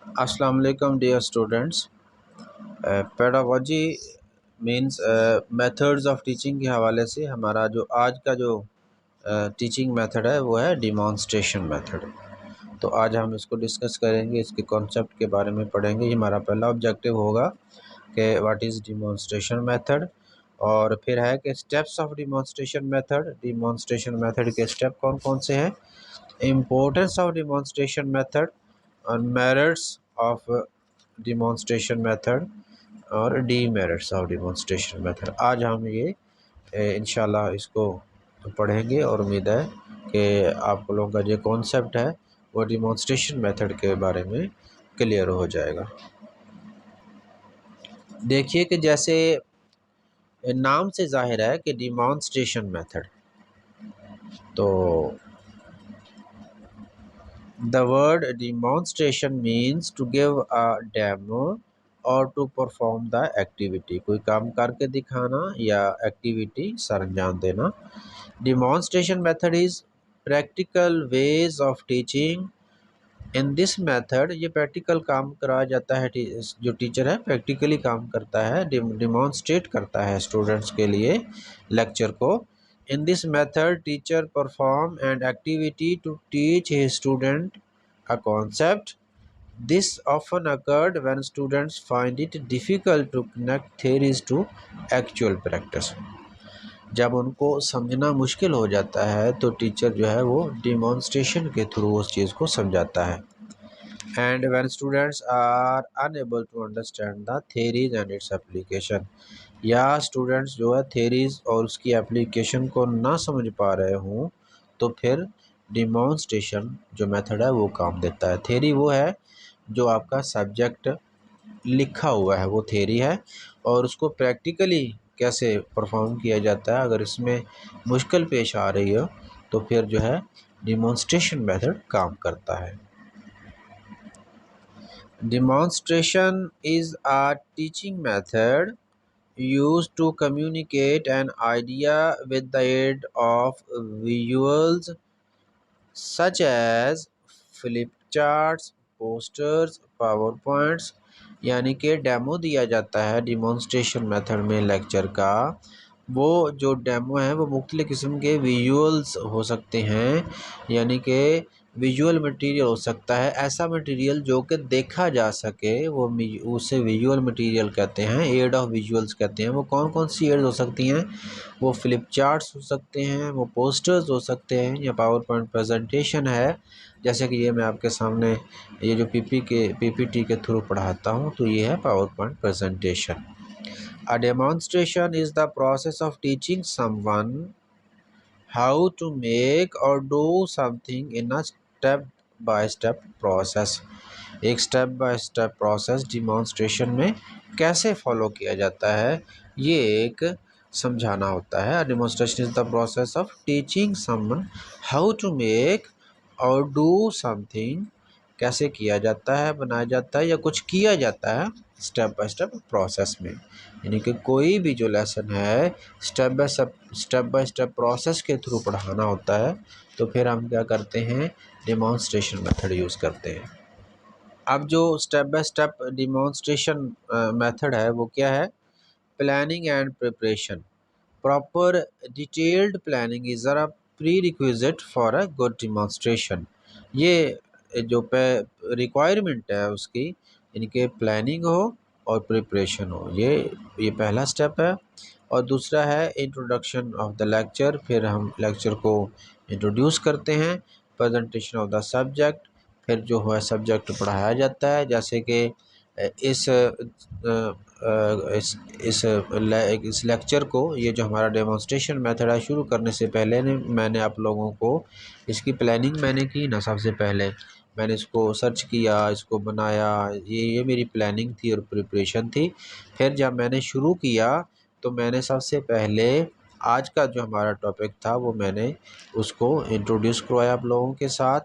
अस्सलाम वालेकुम dear students. Pedagogy means methods of teaching के हवाले से हमारा जो आज का जो टीचिंग मेथड है वो है डिमॉन्स्ट्रेशन मेथड। तो आज हम इसको डिस्कस करेंगे, इसके कॉन्सेप्ट के बारे में पढ़ेंगे। ये हमारा पहला ऑब्जेक्टिव होगा कि व्हाट इज़ डिमॉन्स्ट्रेशन मेथड, और फिर है कि steps of demonstration method. Demonstration method के स्टेप कौन कौन से हैं, इम्पोर्टेंस ऑफ डिमॉन्स्ट्रेशन मेथड और मेरिट्स ऑफ डिमॉन्स्ट्रेशन मेथड और डीमेरिट्स ऑफ डिमॉन्स्ट्रेशन मेथड। आज हम ये इंशाल्लाह इसको पढ़ेंगे और उम्मीद है कि आप लोगों का जो कॉन्सेप्ट है वो डिमॉन्स्ट्रेशन मेथड के बारे में क्लियर हो जाएगा। देखिए कि जैसे नाम से जाहिर है कि डिमॉन्स्ट्रेशन मेथड, तो the word demonstration means to give a demo और टू परफॉर्म द एक्टिविटी, कोई काम करके दिखाना या एक्टिविटी सर अंजाम देना। Demonstration method is practical ways of teaching. In this method ये प्रैक्टिकल काम कराया जाता है, जो टीचर है प्रैक्टिकली काम करता है, डिमॉन्स्ट्रेट करता है स्टूडेंट्स के लिए लेक्चर को। In this method teacher perform and activity to teach his student a concept. This often occurred when students find it difficult to connect theories to actual practice. जब उनको समझना मुश्किल हो जाता है तो टीचर जो है वो डिमॉन्स्ट्रेशन के थ्रू उस चीज़ को समझाता है। And when students are unable to understand the theories and its application, या स्टूडेंट्स जो है थेरीज और उसकी एप्लीकेशन को ना समझ पा रहे हों तो फिर डिमॉन्स्ट्रेशन जो मेथड है वो काम देता है। थेरी वो है जो आपका सब्जेक्ट लिखा हुआ है, वो थेरी है, और उसको प्रैक्टिकली कैसे परफॉर्म किया जाता है, अगर इसमें मुश्किल पेश आ रही हो तो फिर जो है डिमॉन्स्ट्रेशन मेथड काम करता है। Demonstration is a teaching method used to communicate an idea with the aid of visuals such as flip charts, posters, powerpoints। यानी कि डेमो दिया जाता है डिमॉन्स्ट्रेशन मेथड में लेक्चर का। वो जो डेमो है वो मुख्तलिफ़ किस्म के विजुअल्स हो सकते हैं, यानी कि विजुअल मटेरियल हो सकता है, ऐसा मटेरियल जो कि देखा जा सके, वो उसे विजुअल मटेरियल कहते हैं, एड ऑफ विजुअल्स कहते हैं। वो कौन कौन सी एड्स हो सकती हैं, वो फ्लिप चार्ट्स हो सकते हैं, वो पोस्टर्स हो सकते हैं, या पावर पॉइंट प्रेजेंटेशन है, जैसे कि ये मैं आपके सामने ये जो पीपीटी के थ्रू पढ़ाता हूँ, तो ये है power point presentation. A demonstration is the process of teaching someone how to make or do something in a step by step process। एक step by step process demonstration में कैसे फॉलो किया जाता है, ये एक समझाना होता है। Demonstration is the process of teaching someone how to make और डू समथिंग, कैसे किया जाता है, बनाया जाता है या कुछ किया जाता है स्टेप बाय स्टेप प्रोसेस में। यानी कि कोई भी जो लेसन है स्टेप बाय स्टेप प्रोसेस के थ्रू पढ़ाना होता है, तो फिर हम क्या करते हैं, डिमॉन्स्ट्रेशन मेथड यूज़ करते हैं। अब जो step by step demonstration method है वो क्या है, planning and preparation. Proper detailed planning is a pre requisite for a good demonstration. ये जो रिक्वायरमेंट है उसकी, यानी कि प्लानिंग हो और प्रिपरेशन हो, ये पहला स्टेप है। और दूसरा है इंट्रोडक्शन ऑफ द लेक्चर, फिर हम लेक्चर को इंट्रोड्यूस करते हैं। प्रेजेंटेशन ऑफ द सब्जेक्ट, फिर जो है सब्जेक्ट पढ़ाया जाता है, जैसे कि इस इस लेक्चर को, ये जो हमारा डेमोन्स्ट्रेशन मेथड है, शुरू करने से पहले मैंने आप लोगों को इसकी प्लानिंग मैंने की ना। सबसे पहले मैंने इसको सर्च किया, इसको बनाया, ये मेरी प्लानिंग थी और प्रिपरेशन थी। फिर जब मैंने शुरू किया तो मैंने सबसे पहले आज का जो हमारा टॉपिक था वो मैंने उसको इंट्रोड्यूस करवाया आप लोगों के साथ,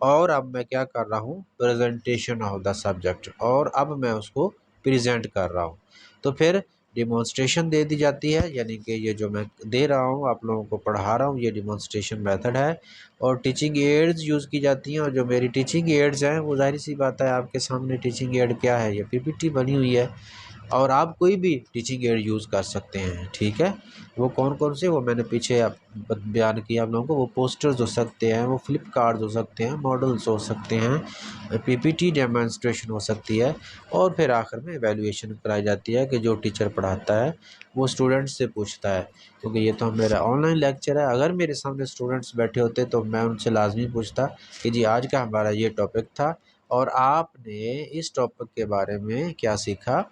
और अब मैं क्या कर रहा हूँ, प्रेजेंटेशन ऑफ द सब्जेक्ट, और अब मैं उसको प्रेजेंट कर रहा हूँ। तो फिर डिमॉन्स्ट्रेशन दे दी जाती है, यानी कि ये जो मैं दे रहा हूँ आप लोगों को पढ़ा रहा हूँ ये डिमॉन्स्ट्रेशन मेथड है। और टीचिंग एड्स यूज़ की जाती हैं, और जो मेरी टीचिंग एड्स हैं वो ज़ाहिर सी बात है आपके सामने टीचिंग एड क्या है, ये पीपीटी बनी हुई है और आप कोई भी टीचिंग एड यूज़ कर सकते हैं। ठीक है, वो कौन कौन से वो मैंने पीछे बयान किया आप लोगों को। वो पोस्टर्स हो सकते हैं, वो फ्लिप कार्ड्स हो सकते हैं, मॉडल्स हो सकते हैं, पीपीटी डेमोन्स्ट्रेशन हो सकती है, और फिर आखिर में एवेल्यूएशन कराई जाती है कि जो टीचर पढ़ाता है वो स्टूडेंट्स से पूछता है। क्योंकि ये तो मेरा ऑनलाइन लेक्चर है, अगर मेरे सामने स्टूडेंट्स बैठे होते तो मैं उनसे लाजमी पूछता कि जी आज का हमारा ये टॉपिक था और आपने इस टॉपिक के बारे में क्या सीखा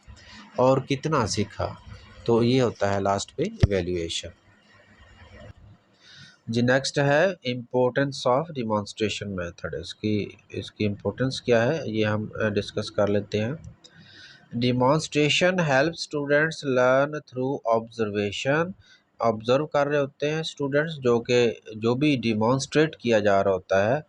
और कितना सीखा। तो ये होता है लास्ट पे इवैल्यूएशन। जी नेक्स्ट है इम्पोर्टेंस ऑफ डिमॉन्स्ट्रेशन मेथड। इसकी इम्पोर्टेंस क्या है ये हम डिस्कस कर लेते हैं। Demonstration help students learn through observation. Observe कर रहे होते हैं स्टूडेंट्स जो भी डिमॉन्स्ट्रेट किया जा रहा होता है,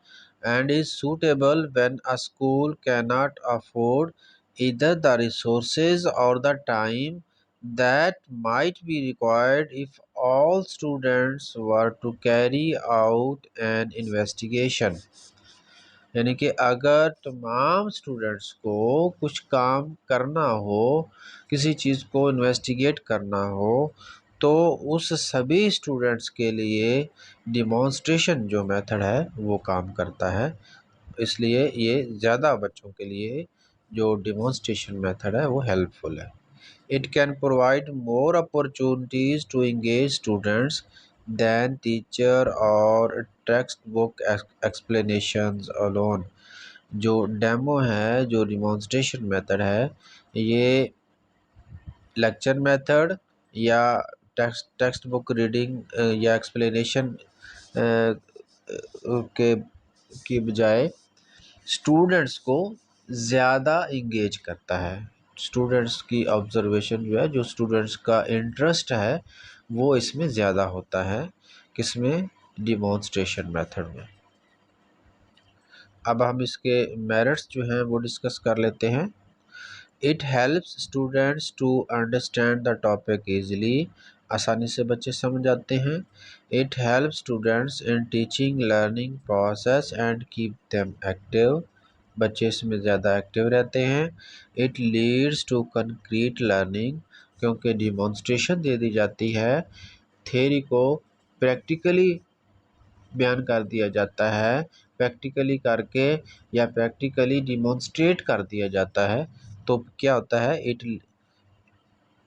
and is suitable when a school can not afford either the resources or the time that might be required if all students were to carry out an investigation। यानी कि अगर तमाम स्टूडेंट्स को कुछ काम करना हो, किसी चीज़ को इन्वेस्टिगेट करना हो, तो उस सभी स्टूडेंट्स के लिए डिमॉन्स्ट्रेशन जो मेथड है वो काम करता है। इसलिए ये ज़्यादा बच्चों के लिए जो डिमॉन्स्ट्रेशन मेथड है वो हेल्पफुल है। It can provide more opportunities to engage students than teacher और टेक्स्ट बुक एक्सप्लेनेशंस अलोन। जो डेमो है, जो डिमॉन्स्ट्रेशन मेथड है, ये लेक्चर मेथड या टेक्स्ट बुक रीडिंग या एक्सप्लेनेशन के की बजाय स्टूडेंट्स को ज़्यादा इंगेज करता है। स्टूडेंट्स की ऑब्जर्वेशन जो है, जो स्टूडेंट्स का इंटरेस्ट है वो इसमें ज़्यादा होता है। किसमें? डिमॉन्स्ट्रेशन मेथड में। अब हम इसके मेरिट्स जो हैं वो डिस्कस कर लेते हैं। It helps students to understand the topic easily. आसानी से बच्चे समझ जाते हैं। It help students in teaching learning process and keep them active. बच्चे इसमें ज़्यादा एक्टिव रहते हैं। It leads to concrete learning, क्योंकि डिमॉन्स्ट्रेशन दे दी जाती है, थ्योरी को प्रैक्टिकली बयान कर दिया जाता है, प्रैक्टिकली करके या प्रैक्टिकली डिमॉन्स्ट्रेट कर दिया जाता है। तो क्या होता है?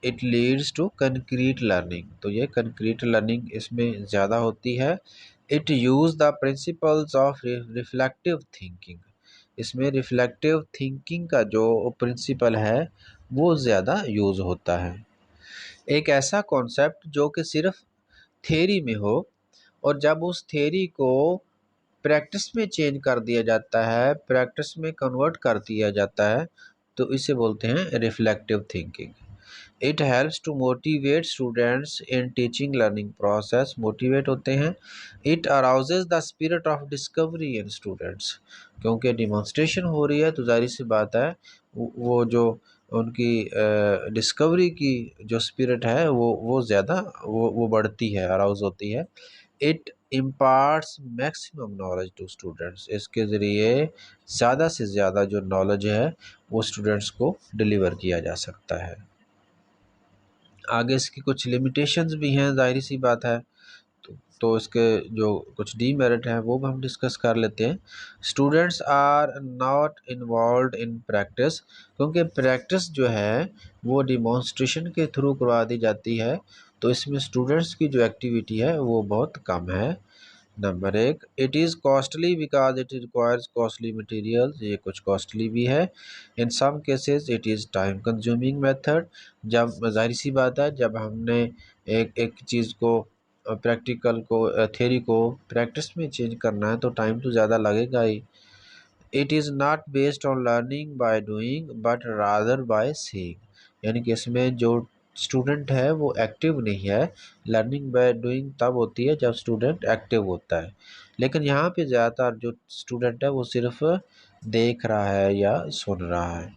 It leads to concrete learning. तो ये कंक्रीट लर्निंग इसमें ज़्यादा होती है। It use the principles of reflective thinking. इसमें रिफ्लेक्टिव थिंकिंग का जो प्रिंसिपल है वो ज़्यादा यूज़ होता है। एक ऐसा कॉन्सेप्ट जो कि सिर्फ थ्योरी में हो और जब उस थ्योरी को प्रैक्टिस में चेंज कर दिया जाता है, प्रैक्टिस में कन्वर्ट कर दिया जाता है, तो इसे बोलते हैं reflective thinking. It helps to motivate students in teaching learning process. Motivate होते हैं। It arouses the spirit of discovery in students. क्योंकि डिमॉन्स्ट्रेशन हो रही है तो जाहिर सी बात है वो जो उनकी डिस्कवरी की जो स्पिरिट है वो ज़्यादा वो बढ़ती है, अराउज होती है। It imparts maximum knowledge to students. इसके ज़रिए ज़्यादा से ज़्यादा जो नॉलेज है वो स्टूडेंट्स को डिलीवर किया जा सकता है। आगे इसकी कुछ लिमिटेशंस भी हैं, ज़ाहिर सी बात है। तो इसके जो कुछ डीमेरिट हैं वो भी हम डिस्कस कर लेते हैं। Students are not involved in practice, क्योंकि प्रैक्टिस जो है वो डिमॉन्स्ट्रेशन के थ्रू करवा दी जाती है, तो इसमें स्टूडेंट्स की जो एक्टिविटी है वो बहुत कम है। नंबर एक, it is costly because it requires costly materials. ये कुछ कॉस्टली भी है। In some cases it is time consuming method. जब ज़ाहिर सी बात है जब हमने एक एक चीज़ को प्रैक्टिकल को थ्योरी को प्रैक्टिस में चेंज करना है तो टाइम तो ज़्यादा लगेगा ही। It is not based on learning by doing but rather by seeing. यानी कि इसमें जो स्टूडेंट है वो एक्टिव नहीं है। लर्निंग बाय डूइंग तब होती है जब स्टूडेंट एक्टिव होता है, लेकिन यहाँ पे ज़्यादातर जो स्टूडेंट है वो सिर्फ देख रहा है या सुन रहा है।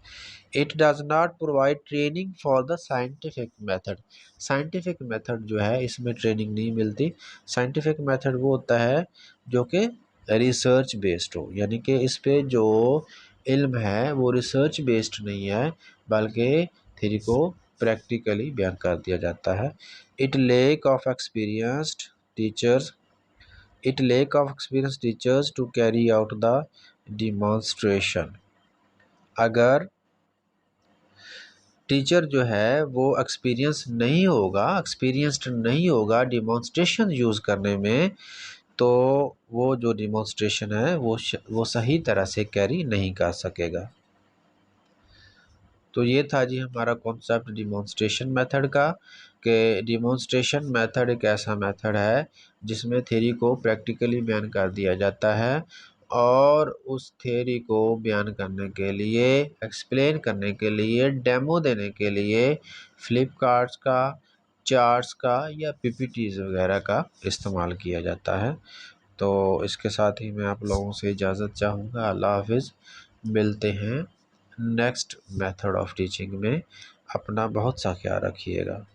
It does not provide training for the scientific method. Scientific method जो है इसमें ट्रेनिंग नहीं मिलती। साइंटिफिक मेथड वो होता है जो कि रिसर्च बेस्ड हो, यानी कि इस पे जो इल्म है वो रिसर्च बेस्ड नहीं है बल्कि थ्योरी को प्रैक्टिकली बयान कर दिया जाता है। It lack of experienced teachers it lack of experience teachers to carry out the demonstration. अगर टीचर जो है वो एक्सपीरियंस्ड नहीं होगा डिमॉन्स्ट्रेशन यूज़ करने में, तो वो जो डिमॉन्स्ट्रेशन है वो सही तरह से कैरी नहीं कर सकेगा। तो ये था जी हमारा कॉन्सेप्ट डिमॉन्स्ट्रेशन मेथड का, कि डिमॉन्स्ट्रेशन मेथड एक ऐसा मेथड है जिसमें थ्योरी को प्रैक्टिकली बयान कर दिया जाता है और उस थ्योरी को बयान करने के लिए, एक्सप्लेन करने के लिए, डेमो देने के लिए फ्लिप कार्ड्स का, चार्ट्स का या पीपीटीज वगैरह का इस्तेमाल किया जाता है। तो इसके साथ ही मैं आप लोगों से इजाज़त चाहूँगा। अल्लाह हाफिज़। मिलते हैं नेक्स्ट मेथड ऑफ टीचिंग में। अपना बहुत सा ख्याल रखिएगा।